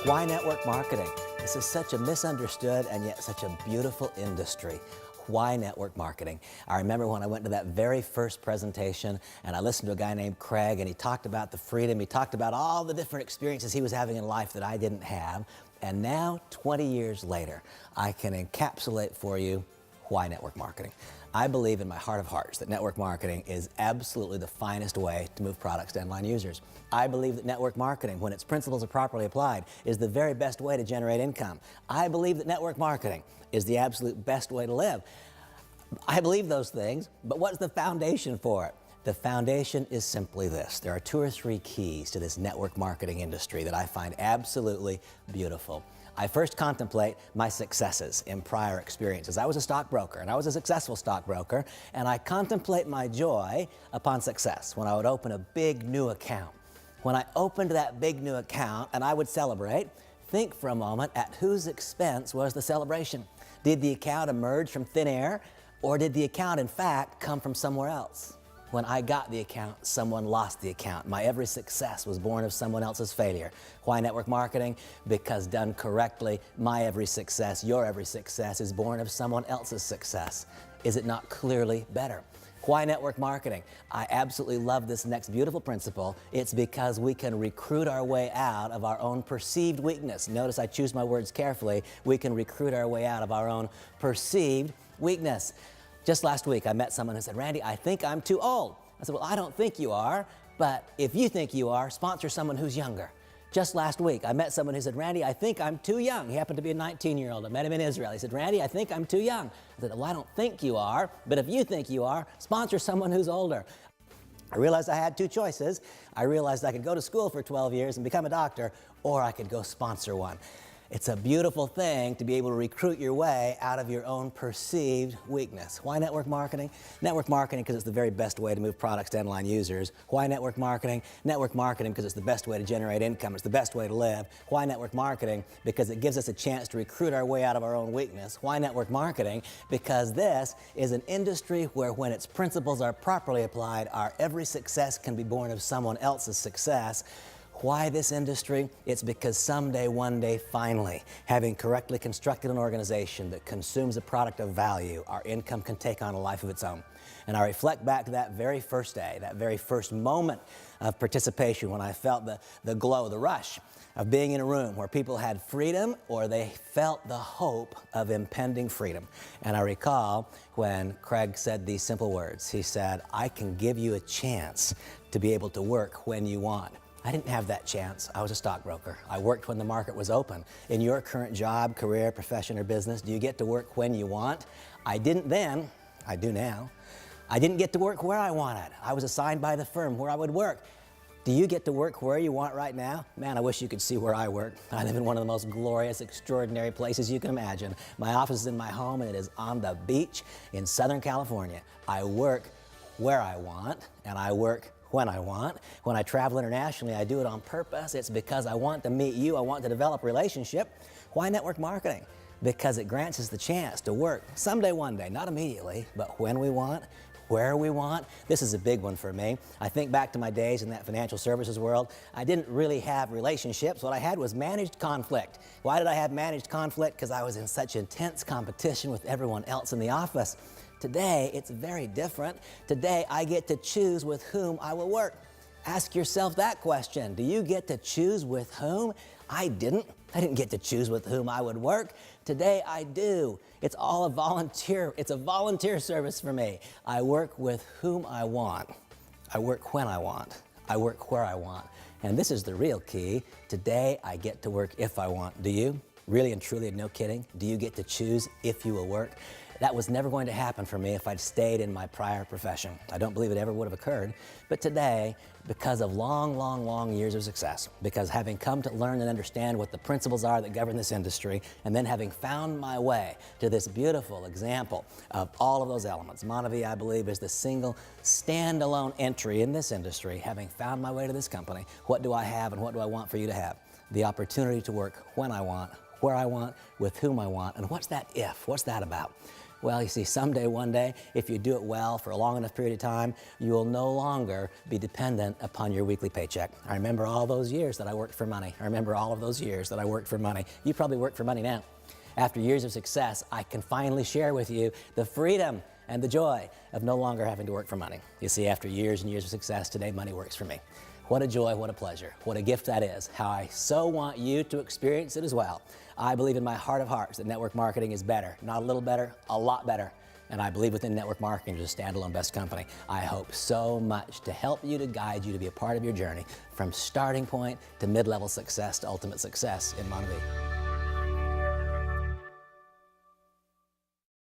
Why network marketing? This is such a misunderstood and yet such a beautiful industry. Why network marketing? I remember when I went to that very first presentation and I listened to a guy named Craig, and he talked about the freedom, he talked about all the different experiences he was having in life that I didn't have. And now, 20 years later, I can encapsulate for you why network marketing. I believe in my heart of hearts that network marketing is absolutely the finest way to move products to end-line users. I believe that network marketing, when its principles are properly applied, is the very best way to generate income. I believe that network marketing is the absolute best way to live. I believe those things, but what's the foundation for it? The foundation is simply this. There are 2 or 3 keys to this network marketing industry that I find absolutely beautiful. I first contemplate my successes in prior experiences. I was a stockbroker, and I was a successful stockbroker, and I contemplate my joy upon success when I would open a big new account. When I opened that big new account and I would celebrate, think for a moment at whose expense was the celebration. Did the account emerge from thin air, or did the account in fact come from somewhere else? When I got the account, someone lost the account. My every success was born of someone else's failure. Why network marketing? Because done correctly, my every success, your every success is born of someone else's success. Is it not clearly better? Why network marketing? I absolutely love this next beautiful principle. It's because we can recruit our way out of our own perceived weakness. Notice I choose my words carefully. We can recruit our way out of our own perceived weakness. Just last week, I met someone who said, "Randy, I think I'm too old." I said, "Well, I don't think you are, but if you think you are, sponsor someone who's younger." Just last week, I met someone who said, "Randy, I think I'm too young." He happened to be a 19-year-old. I met him in Israel. He said, "Randy, I think I'm too young." I said, "Well, I don't think you are, but if you think you are, sponsor someone who's older." I realized I had 2 choices. I realized I could go to school for 12 years and become a doctor, or I could go sponsor one. It's a beautiful thing to be able to recruit your way out of your own perceived weakness. Why network marketing? Network marketing because it's the very best way to move products to end-line users. Why network marketing? Network marketing because it's the best way to generate income. It's the best way to live. Why network marketing? Because it gives us a chance to recruit our way out of our own weakness. Why network marketing? Because this is an industry where when its principles are properly applied, our every success can be born of someone else's success. Why this industry? It's because someday, one day, finally, having correctly constructed an organization that consumes a product of value, our income can take on a life of its own. And I reflect back to that very first day, that very first moment of participation when I felt the glow, the rush of being in a room where people had freedom or they felt the hope of impending freedom. And I recall when Craig said these simple words. He said, "I can give you a chance to be able to work when you want." I didn't have that chance. I was a stockbroker. I worked when the market was open. In your current job, career, profession, or business, do you get to work when you want? I didn't then. I do now. I didn't get to work where I wanted. I was assigned by the firm where I would work. Do you get to work where you want right now? Man, I wish you could see where I work. I live in one of the most glorious, extraordinary places you can imagine. My office is in my home, and it is on the beach in Southern California. I work where I want, and I work when I want. When I travel internationally, I do it on purpose. It's because I want to meet you. I want to develop a relationship. Why network marketing? Because it grants us the chance to work someday, one day, not immediately, but when we want, where we want. This is a big one for me. I think back to my days in that financial services world. I didn't really have relationships. What I had was managed conflict. Why did I have managed conflict? Because I was in such intense competition with everyone else in the office. Today, it's very different. Today, I get to choose with whom I will work. Ask yourself that question. Do you get to choose with whom? I didn't. I didn't get to choose with whom I would work. Today, I do. It's all a volunteer. It's a volunteer service for me. I work with whom I want. I work when I want. I work where I want. And this is the real key. Today, I get to work if I want. Do you? Really and truly, no kidding? Do you get to choose if you will work? That was never going to happen for me if I'd stayed in my prior profession. I don't believe it ever would have occurred. But today, because of long years of success, because having come to learn and understand what the principles are that govern this industry, and then having found my way to this beautiful example of all of those elements, MONAVI, I believe, is the single standalone entry in this industry. Having found my way to this company, what do I have and what do I want for you to have? The opportunity to work when I want, where I want, with whom I want. And what's that if? What's that about? Well, you see, someday, one day, if you do it well for a long enough period of time, you will no longer be dependent upon your weekly paycheck. I remember all those years that I worked for money. I remember all of those years that I worked for money. You probably work for money now. After years of success, I can finally share with you the freedom and the joy of no longer having to work for money. You see, after years and years of success, today money works for me. What a joy, what a pleasure, what a gift that is. How I so want you to experience it as well. I believe in my heart of hearts that network marketing is better, not a little better, a lot better. And I believe within network marketing there's a standalone best company. I hope so much to help you, to guide you, to be a part of your journey from starting point to mid-level success to ultimate success in MONAVI.